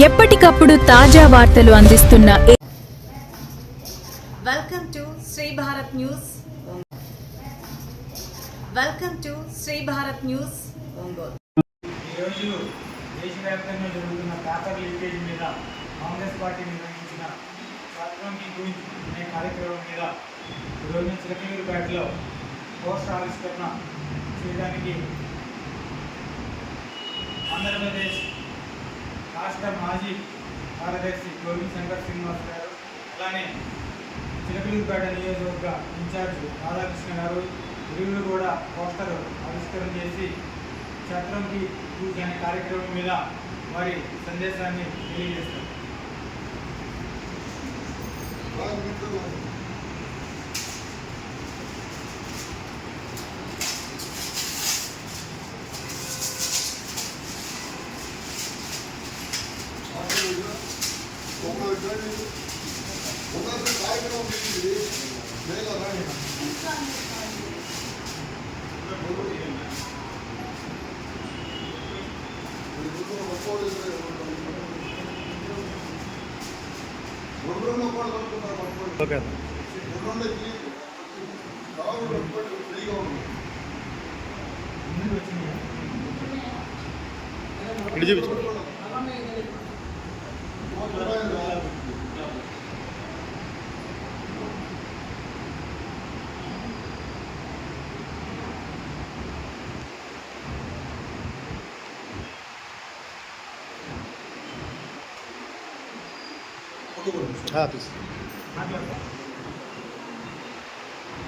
ఎప్పటికప్పుడు తాజా వార్తలు అందిస్తున్న welcome to Shri Bharat news. Welcome to Shri Bharat news Ongole. ఈరోజు దేశవ్యాప్తంగా జరుగుతున్న పేపర్ లీకేజ్ మీద కాంగ్రెస్ పార్టీ నిర్వహించిన ఛాత్రంకి గురించి అనే కార్యక్రమం మీద ఈరోజు చిలకలూరుపేటలో పోస్టర్ ఆవిష్కరణ చేయడానికి ఆంధ్రప్రదేశ్ రాష్ట్ర మాజీ కార్యదర్శి గోవింద్ శంకర్ శ్రీనివాస్ గారు, అలానే చిలకలూరుపేట నియోజకవర్గ ఇన్ఛార్జ్ రాధాకృష్ణ గారు ఇరువురు కూడా పోస్టర్ ఆవిష్కరణ చేసి ఛత్రంకి పూజ అనే కార్యక్రమం మీద వారి సందేశాన్ని తెలియజేస్తారు. ఓకే ఇటు చూపించు.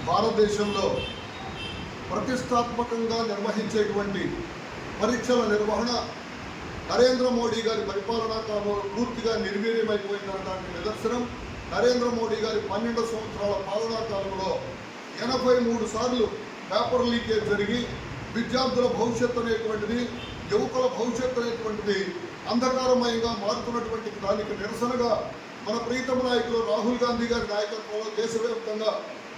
భారతదేశంలో ప్రతిష్టాత్మకంగా నిర్వహించేటువంటి పరీక్షల నిర్వహణ నరేంద్ర మోడీ గారి పరిపాలనా కాలంలో పూర్తిగా నిర్వీర్యమైపోయిందనడానికి నిదర్శనం. నరేంద్ర మోడీ గారి 12 సంవత్సరాల పాలనా కాలంలో 83 సార్లు పేపర్ లీకేజ్ జరిగి విద్యార్థుల భవిష్యత్తు అనేటువంటిది, యువకుల భవిష్యత్తు అనేటువంటిది అంధకారమయంగా మారుతున్నటువంటి దానికి నిరసనగా మన ప్రీతమ నాయకులు రాహుల్ గాంధీ గారి నాయకత్వంలో దేశవ్యాప్తంగా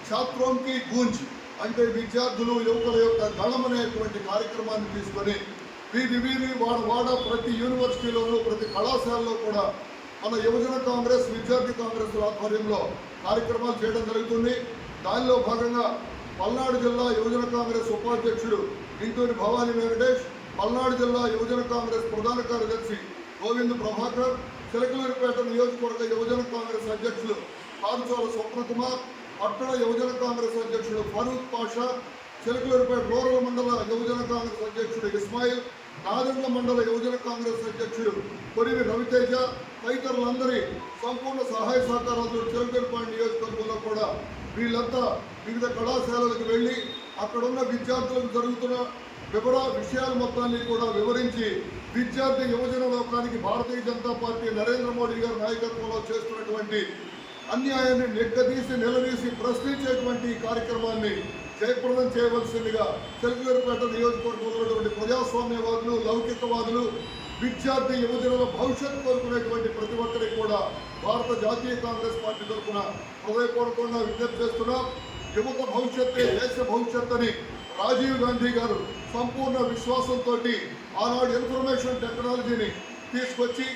ఛాత్రోంకి గూంజ్ అంటే విద్యార్థులు యువకుల యొక్క గళం అనేటువంటి కార్యక్రమాన్ని తీసుకొని వీధి వాడ ప్రతి యూనివర్సిటీలోనూ ప్రతి కళాశాలలో కూడా మన యువజన కాంగ్రెస్ విద్యార్థి కాంగ్రెస్ ఆధ్వర్యంలో కార్యక్రమాలు చేయడం జరుగుతుంది. దానిలో భాగంగా పల్నాడు జిల్లా యువజన కాంగ్రెస్ ఉపాధ్యక్షుడు ఇంటూరి భవానీ వెంకటేష్, పల్నాడు జిల్లా యువజన కాంగ్రెస్ ప్రధాన కార్యదర్శి గోవింద్ ప్రభాకర్, చిలకలూరుపేట నియోజకవర్గ యువజన కాంగ్రెస్ అధ్యక్షులు కారుచోల స్వప్నకుమార్, పట్టణ యువజన కాంగ్రెస్ అధ్యక్షుడు ఫరూక్ పాషా, చిలకలూరుపేట రూరల్ మండల యువజన కాంగ్రెస్ అధ్యక్షుడు ఇస్మాయిల్, నాదెండ్ల మండల యువజన కాంగ్రెస్ అధ్యక్షుడు కొరివి రవితేజ తదితరులందరి సంపూర్ణ సహాయ సహకారాలతో చిలకలూరుపేట నియోజకవర్గంలో కూడా వీళ్ళంతా వివిధ కళాశాలలకు వెళ్ళి అక్కడున్న విద్యార్థులకు జరుగుతున్న విషయాల మొత్తాన్ని కూడా వివరించి విద్యార్థి యువజన లోకానికి భారతీయ జనతా పార్టీ నరేంద్ర మోడీ గారి నాయకత్వంలో చేస్తున్నటువంటి అన్యాయాన్ని నిలదీసి ప్రశ్నించేటువంటి కార్యక్రమాన్ని జయప్రదం చేయవలసిందిగా చిలకలూరుపేట నియోజకవర్గంలో ఉన్నటువంటి ప్రజాస్వామ్యవాదులు, లౌకికవాదులు, విద్యార్థి యువజనుల భవిష్యత్తు కోరుకునేటువంటి ప్రతి ఒక్కరికి కూడా భారత జాతీయ కాంగ్రెస్ పార్టీ తరఫున హృదయపూర్వకంగా విజ్ఞప్తి చేస్తున్నాం. యువత భవిష్యత్తే దేశ భవిష్యత్ అని రాజీవ్ గాంధీ గారు సంపూర్ణ విశ్వాసంతో ఆనాడు ఇన్ఫర్మేషన్ టెక్నాలజీని తీసుకొచ్చి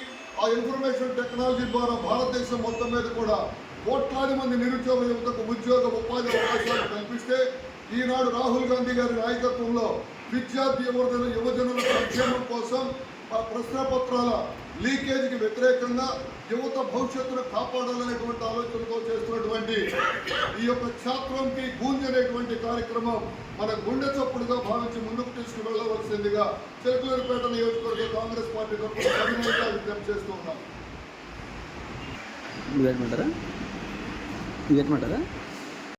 ఆ ఇన్ఫర్మేషన్ టెక్నాలజీ ద్వారా భారతదేశం మొత్తం మీద కూడా కోట్లాది మంది నిరుద్యోగ యువతకు ఉద్యోగ ఉపాధి అవకాశాలు కల్పిస్తే ఈనాడు రాహుల్ గాంధీ గారి నాయకత్వంలో విద్యార్థి యువజనుల సంక్షేమం కోసం ప్రశ్నపత్రాల లీకేజీకి వ్యతిరేకంగా యువత భవిష్యత్తును కాపాడాలనేటువంటి ఆలోచనతో చేస్తున్నటువంటి ఈ యొక్క ఛాత్రంకి గూంజ్ అనేటువంటి కార్యక్రమం మన గుండె చప్పుడుగా భావించి ముందుకు తీసుకువెళ్లవలసిందిగా చిలకలూరుపేట నియోజకవర్గ కాంగ్రెస్ పార్టీ తరఫున సవినయంగా విజ్ఞప్తి చేస్తూ ఉన్నాం.